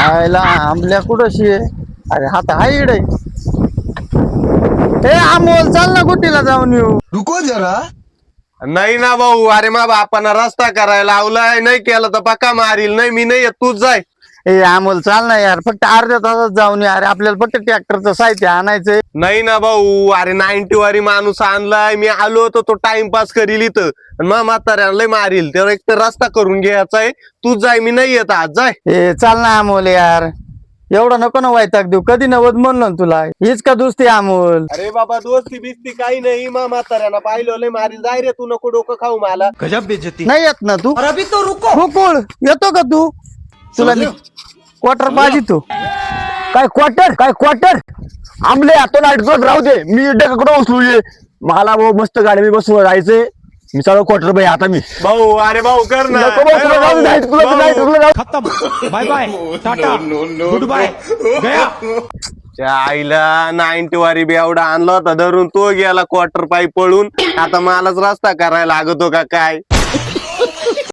आयला आंबल्या कुठशी आहे? अरे हात हाय इकडे. ए अमोल चाल ना कुठीला जाऊन येऊ. रुको जरा. नाही ना भाऊ, अरे मा बापानं रस्ता करायला लावलाय, नाही केला तर पक्का मारील. नाही मी नाही येत, तूच जाय. ए अमोल चाल ना यार, फक्त अर्ध्या तासात जाऊन ये. अरे आपल्याला फक्त ट्रॅक्टरचं साहित्य आणायचंय. नाही ना भाऊ, अरे 90 वारी माणूस आणलाय, मी आलो होतो तो टाइमपास करील इथं. मा म्हाताऱ्याला लय मारील, तर एक तर रस्ता करून घ्यायचा आहे. तूच जाय, मी नाही येत आज, जाय. ए चाल ना अमोल यार, एवढं नको ना वैताग देऊ. कधी नवत म्हणलं ना तुला, हीच का दुसती अमोल. अरे बाबा दोस्ती बिस्ती काही नाही, मा म्हाताऱ्याला पाहिलं लय मारील. जाय रे, तू नको डोकं खाऊ मला. गजब बेइज्जती. नाही येत ना तू. अभी तो रुको. गोकुळ येतो का तू? तुला मी क्वार्टर पाहिजे तू. काय क्वार्टर आंबले आता नाटकत राहू दे. मी डकडं उचलू ये. मला मस्त गाडी मी बसून जायचंय. मी चालू क्वार्टर बाई आता मी भाऊ, अरे भाऊ कर ना. नको बस, तुला जाऊ दे, तुला भाऊ. नाही, तुला जाऊ. खत्म. Bye bye. Tata. Goodbye. गया. त्या आईला 90 वारी बी एवढा आणला होता धरून, तो गेला क्वार्टर पाई पळून. आता मलाच रस्ता करायला लागतो का काय?